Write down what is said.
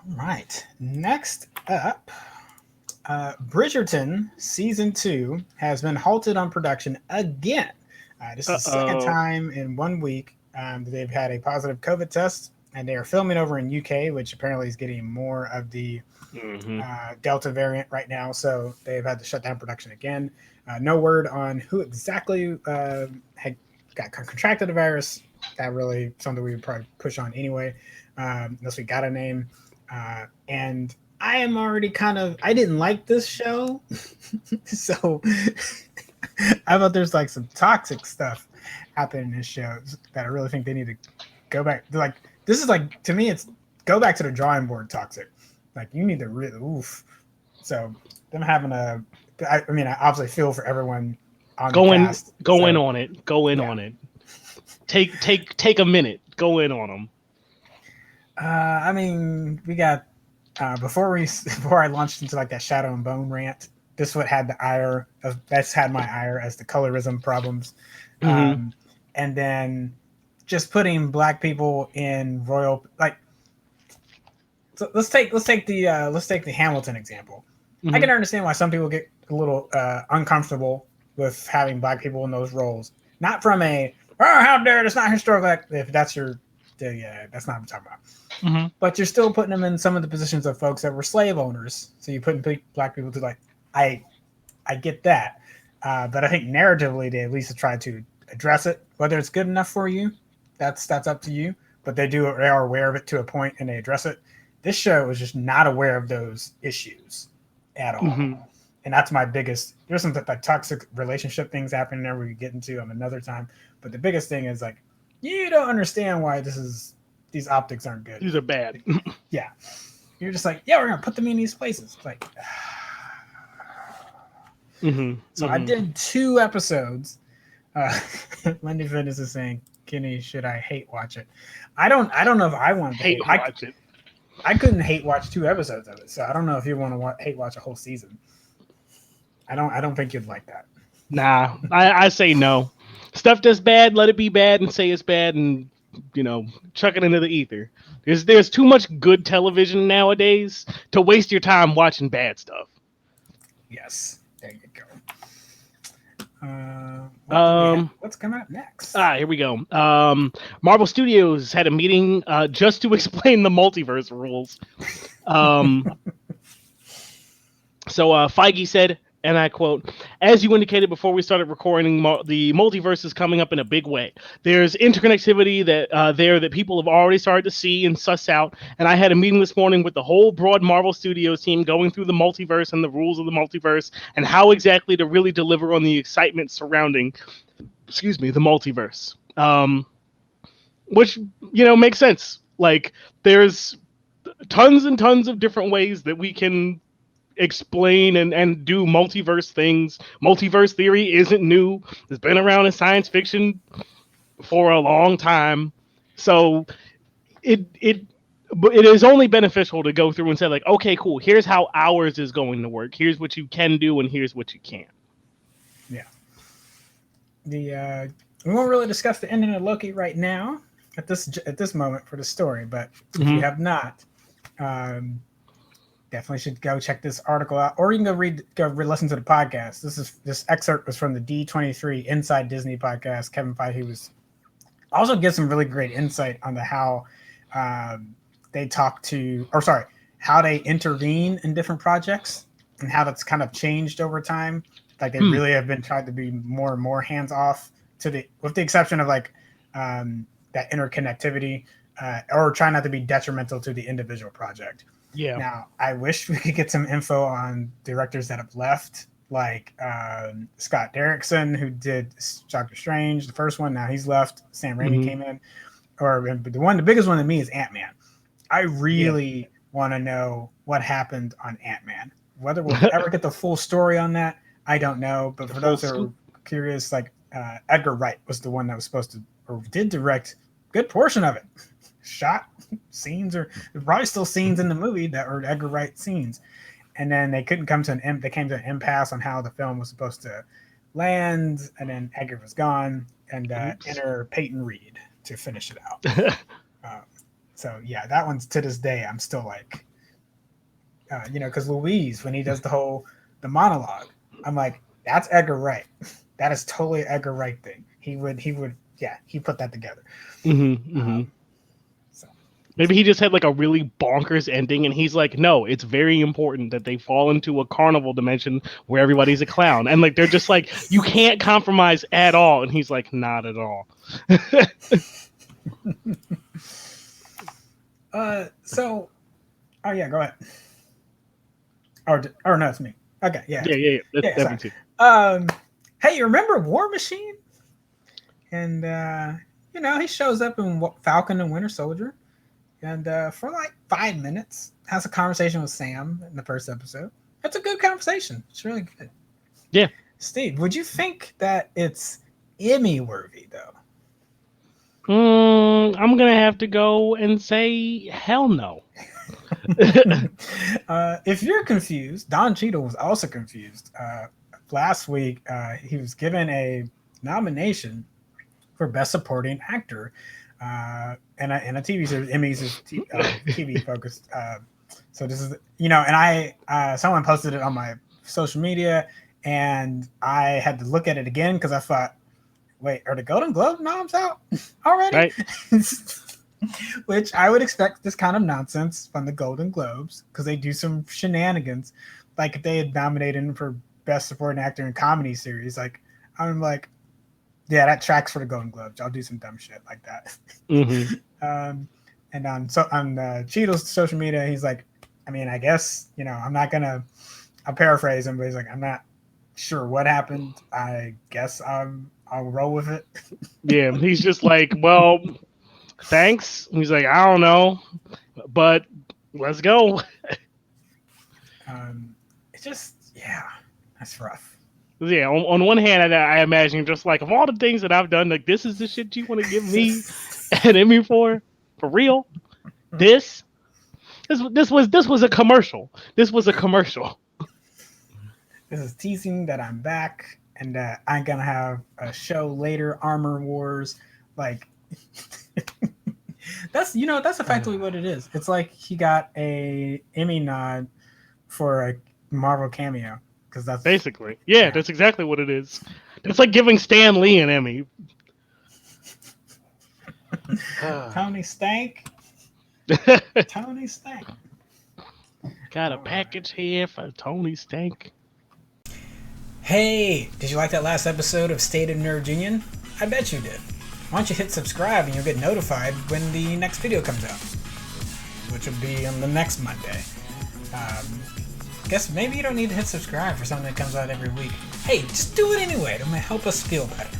All right. Next up, Bridgerton season 2 has been halted on production again. This is the second Uh-oh. time in 1 week that they've had a positive COVID test, and they are filming over in UK, which apparently is getting more of the Hmm. Delta variant right now. So they've had to shut down production again. No word on who exactly had got contracted the virus. That really something we would probably push on anyway, unless we got a name. And I am already I didn't like this show, so I thought there's like some toxic stuff happening in this show that I really think they need to go back. Like this is like to me, it's go back to the drawing board toxic. Like you need to really oof. So them having I mean, I obviously feel for everyone on the cast. Go in So on it. Go in yeah, on it. Take a minute. Go in on them. I mean, we got before we before I launched into like that Shadow and Bone rant. This what had the ire. That's had my ire as the colorism problems, Hmm. um, and then just putting black people in royal like. So let's take the Hamilton example. I Hmm. can understand why some people get a little uncomfortable with having black people in those roles. Not from a how dare it's not historical. If that's your yeah, that's not what I'm talking about. Hmm. But you're still putting them in some of the positions of folks that were slave owners. So you're putting black people to like I I get that, but I think narratively they at least try to address it. Whether it's good enough for you, that's up to you. But they are aware of it to a point and they address it. This show is just not aware of those issues at all, Hmm. and that's my biggest. There's some like toxic relationship things happening there we get into on another time. But the biggest thing is like you don't understand why these optics aren't good. These are bad. Yeah, you're just like yeah, we're gonna put them in these places. It's like Hmm. so I Hmm. did 2 episodes. Uh, Lenny Fitness is saying, "Kenny, should I hate watch it?" I don't know if I wanted to Hate hate. watch it. I couldn't hate watch 2 episodes of it, so I don't know if you want to hate watch a whole season. I don't think you'd like that. Nah, I say no. Stuff that's bad, let it be bad and say it's bad and you know, chuck it into the ether. There's too much good television nowadays to waste your time watching bad stuff. Yes, there you go. What do we have? Um What's coming up next? Here we go. Marvel Studios had a meeting just to explain the multiverse rules. Um Feige said, and I quote, as you indicated before we started recording, the multiverse is coming up in a big way. There's interconnectivity that people have already started to see and suss out. And I had a meeting this morning with the whole broad Marvel Studios team going through the multiverse and the rules of the multiverse and how exactly to really deliver on the excitement surrounding, the multiverse. Which makes sense. Like there's tons and tons of different ways that we can explain and do multiverse things. Multiverse theory isn't new. It's been around in science fiction for a long time. So it but it is only beneficial to go through and say like, okay, cool. Here's how ours is going to work. Here's what you can do, and here's what you can't. Yeah, the we won't really discuss the ending of Loki right now at this moment for the story, but if you Hmm. have not, um, definitely should go check this article out, or you can listen to the podcast. This excerpt was from the D23 Inside Disney podcast. Kevin Feige was also gives some really great insight on the how um, they talk to, or sorry, how they intervene in different projects and how that's kind of changed over time. Like they Hmm. really have been trying to be more and more hands off to the, with the exception of like that interconnectivity, or try not to be detrimental to the individual project. Yeah. Now, I wish we could get some info on directors that have left, like Scott Derrickson, who did Doctor Strange, the first one. Now he's left. Sam Raimi Hmm. came in, or the biggest one to me is Ant Man. I Yeah. really want to know what happened on Ant Man. Whether we'll ever get the full story on that, I don't know. But The for full those that scoop. are curious, like Edgar Wright was the one that was supposed to or did direct a good portion of it. Shot scenes, or probably still scenes in the movie that are Edgar Wright scenes, and then they couldn't come to they came to an impasse on how the film was supposed to land, and then Edgar was gone, and Oops. enter Peyton Reed to finish it out. Um, so yeah, that one's to this day I'm still like, because Louise, when he does the monologue, I'm like, that's Edgar Wright. That is totally Edgar Wright thing. He would, he put that together. So Maybe he just had like a really bonkers ending, and he's like, no, it's very important that they fall into a carnival dimension where everybody's a clown, and like they're just like, you can't compromise at all, and he's like, not at all. So, oh yeah, go ahead. Or no, it's me. Okay, yeah. That's me too. Hey, you remember War Machine? And he shows up in Falcon and Winter Soldier, and for like 5 minutes has a conversation with Sam in the first episode. That's a good conversation. It's really good. Yeah. Steve, would you think that it's Emmy worthy though? I'm gonna have to go and say hell no. If you're confused, Don Cheadle was also confused. Last week, he was given a nomination for Best Supporting Actor in a TV series. Emmys is TV focused. So this is, and I someone posted it on my social media, and I had to look at it again because I thought, wait, are the Golden Globe noms out already? Right. Which I would expect this kind of nonsense from the Golden Globes because they do some shenanigans. Like if they had nominated him for Best Supporting Actor in Comedy Series, like I'm like, yeah, that tracks for the Golden Globes. I'll do some dumb shit like that. And on Cheadle's social media, he's like, I mean, I guess I'll paraphrase him, but he's like, I'm not sure what happened. I guess I'll roll with it. Yeah, he's just like, well, thanks. He's like, I don't know, but let's go. It's just, yeah, that's rough. Yeah, on one hand, I imagine just like, of all the things that I've done, like, this is the shit you want to give me an Emmy for real? This was a commercial. This was a commercial. This is teasing that I'm back and that I'm gonna have a show later, Armor Wars. Like, that's effectively what it is. It's like he got a Emmy nod for a Marvel cameo because that's basically, yeah, that's exactly what it is. It's like giving Stan Lee an Emmy. Tony Stank. Tony Stank. Got a package here for Tony Stank. Hey, did you like that last episode of State of Nerd Union? I bet you did. Why don't you hit subscribe and you'll get notified when the next video comes out, which will be on the next Monday. Guess maybe you don't need to hit subscribe for something that comes out every week. Hey, just do it anyway. It might help us feel better.